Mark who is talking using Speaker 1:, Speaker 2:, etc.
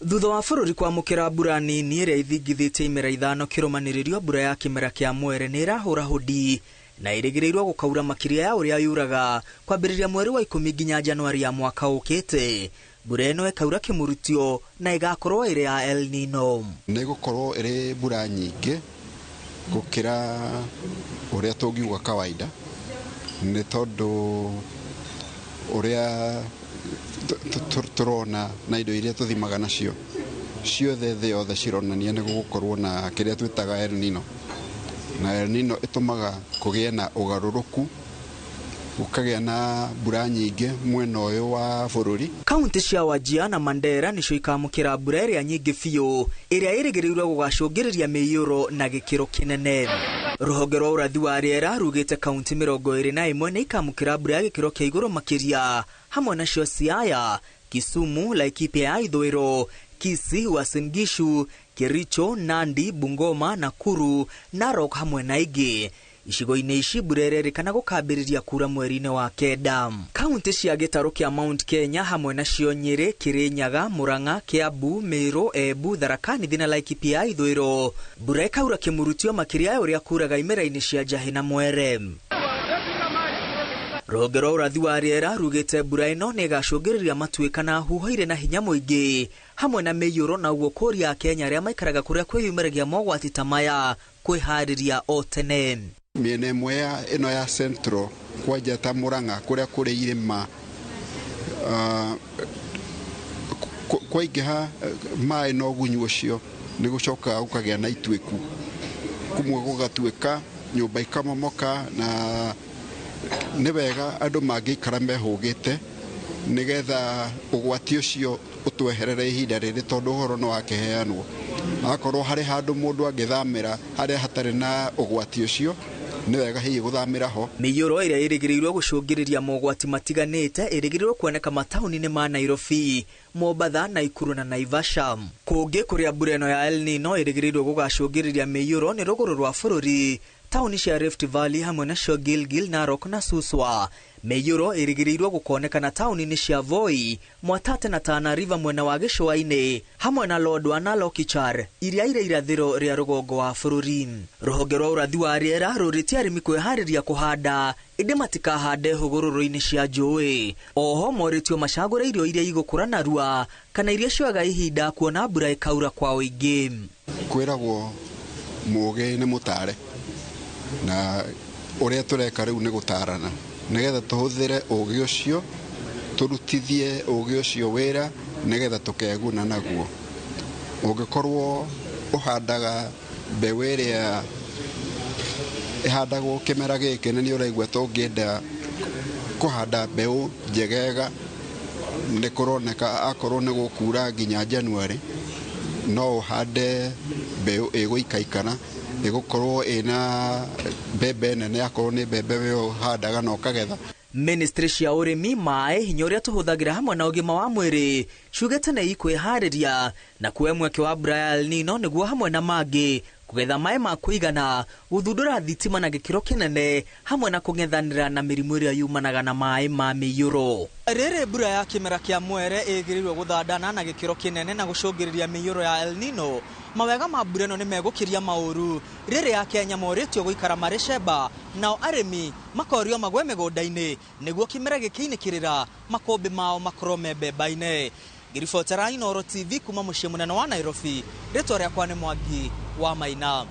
Speaker 1: Thutha wa bũrũri kwamũkĩra mbura nini ĩrĩa ithingithĩtie imera ithano kĩrũmanĩrĩrio, mbura ya kĩmera kĩa mwere nĩ ĩrahũra hũdi na ĩrĩgĩrĩirwo gũkaura makĩria ya ũrĩa yuraga kwambĩrĩria mweri wa 10 nginya Januari ya mwaka ũkĩte. Mbura ĩno ĩkaura kĩmurutio na ĩgakorwo ĩrĩ ya El Nino.
Speaker 2: Nĩ gũkorwo ĩrĩ mbura nyingĩ gũkĩra ũrĩa tũngiuga kawaida, nĩ tondũ ũrĩa turona na indo iria tuthimaga nacio ciothe thĩ yothe cironania nĩ gũkorwo na kĩrĩa twĩtaga El Nino, na El Nino ĩtũmaga kũgĩe na ũgarũrũku, gũkagĩa na mbura nyingĩ mwena ũyũ wa bũrũri. Kaunti
Speaker 1: cia Wajir na Mandera nĩcio ikamũkĩra mbura ĩrĩa nyingĩ biũ ĩrĩa ĩrĩgĩrĩirwo gũgacũngĩrĩria mĩiyũro na gĩkĩro kĩnene. Rũhonge rwa ũrathi wa rĩera rugĩte kaunti 21 nĩ ikamũkĩra mbura ya gĩkĩro kĩa igũrũ makĩria, hamwe nacio Siaya, Kisumu, Laikipia ya ithũĩro, Kisii, Uasin Gishu, Kericho, Nandi, Bungoma, Nakuru, Narok hamwe na ingĩ. Icigo-inĩ ici mbura ĩrerĩkana gũkambĩrĩria kura mweri-inĩ wa kenda. Kaunti cia gĩtarũ kĩa Mount Kenya hamwe nacio Nyeri, Kirinyaga, Murang'a, Kiambu, Meru, Embu, Tharaka Nithi na Laikipia ya ithũĩro, mbura ĩkaura kĩmurutio makĩria ya ũrĩa kuraga imera-inĩ cia Njahi na Mwere. Rũhonge rwa ũrathi wa rĩera rugĩte mbura ĩno nĩ ĩgacũngĩrĩria matuĩka na huho irĩ na hinya mũingĩ hamwe na mĩiyũro, na ũguo kũria Kenya arĩa maikaraga kũrĩa kwĩyumĩragia mogwati ta maya kwĩharĩria o tene.
Speaker 2: Mĩena ĩmwe ya ĩno ya Central kwanja ta Murang'a kũrĩa kũrĩ irĩma kwaingĩha maĩ na ũgunyu ũcio nĩ gũcokaga gũkagĩa na ituĩku, kumwe gũgatuĩka nyũmba ikamomoka, na nĩ wega andũ mangĩikara mehũgĩte nĩgetha ũgwati ũcio ũtweherere ihinda rĩrĩ, tondũ ũhoro nĩ wakĩheanwo. Akorwo harĩ handũ mũndũ angĩthamĩra harĩa hatarĩ na ũgwati ũcio, nĩ wega hihi gũthamĩra ho.
Speaker 1: Mĩiyũro ĩrĩa ĩrĩgĩrĩirwo gũcũngĩrĩria mogwati matiganĩte ĩrĩgĩrĩirwo kuoneka mataũni-inĩ ma Nairobi, Mombasa, Naikuru na Naivasha. Kũngĩ kũrĩa mbura ĩno ya El Nino ĩrĩgĩrĩirwo gũgacũngĩrĩria mĩiyũro nĩ rũgũrũ rwa bũrũri, taũni cia Rift Valley hamwe nacio Gilgil, Narok na Suswa. Mĩiyũro ĩrĩgĩrĩirwo gũkonekana taũni-inĩ cia Voi, Mwatate na Tana River mwena wa gĩcũa-inĩ, hamwe na Lodwar na Lokichar iria irĩ irathĩro rĩa rũgongo wa bũrũri. Rũhonge rwa ũrathi wa rĩera rũrĩtie arĩmi kwĩharĩria kũhanda, ĩndĩ matikahande hũgũrũrũ-inĩ cia njũĩ. Oho morĩtio macagũre irio iria igũkũra narua kana iria cioyaga ihinda kuona mbura ĩkaura kwa ũingĩ.
Speaker 2: Kwĩragwo mũũgĩ nĩ mũtare, na ũrĩa tũreka rĩu nĩ gũtarana nĩgetha tũhũthĩre ũũgĩ ũcio, tũrutithie ũũgĩ ũcio wĩra nĩgetha tũkeguna naguo. Ũngĩkorwo ũhandaga mbeũ ĩrĩa ĩhandagwo kĩmera gĩkĩ, nĩ ũraigua tũngĩenda kũhanda mbeũ njegega, nĩ kũroneka akorwo nĩ gũkura nginya Januari, no ũhande mbeũ ĩgũikaikana, ĩgũkorwo ĩna mbembe nene, akorwo nĩ mbembe we ũhandaga na ũkagetha. Ministry cia ũrĩmi, maĩ, hinya ũrĩa tũhũthagĩra hamwe na ũgima wa mwĩrĩ ciugĩte nĩ ikwĩharĩria na kuoya mweke wa mbura ya El Nino nĩguo hamwe na mangĩ kũgetha maĩ ma kũigana, gũthundũra thitima na gĩkĩro kĩnene, hamwe na kũng'ethanĩra na mĩrimũ ĩrĩa yumanaga na maĩ ma mĩiyũro. Rĩrĩ mbura ya kĩmera kĩa mwere ĩgĩrĩirwo gũthandana na gĩkĩro kĩnene na gũcũngĩrĩria mĩiyũro ya El Nino. Mawega ma mbura ĩno nĩ megũkĩria maũru. Rĩrĩ ya Kenya morĩtio gũikara marĩ cemba, nao arĩmi makorio magwe mĩgũnda-inĩ nĩguo kĩmera gĩkĩinĩkĩrĩra makũmbĩ mao makorwo me mbemba-inĩ. Ngĩribotera Inooro TV kuma mũciĩ mũnene wa Nairobi, rĩtwa rĩakwa nĩ Mwangi wa Maina.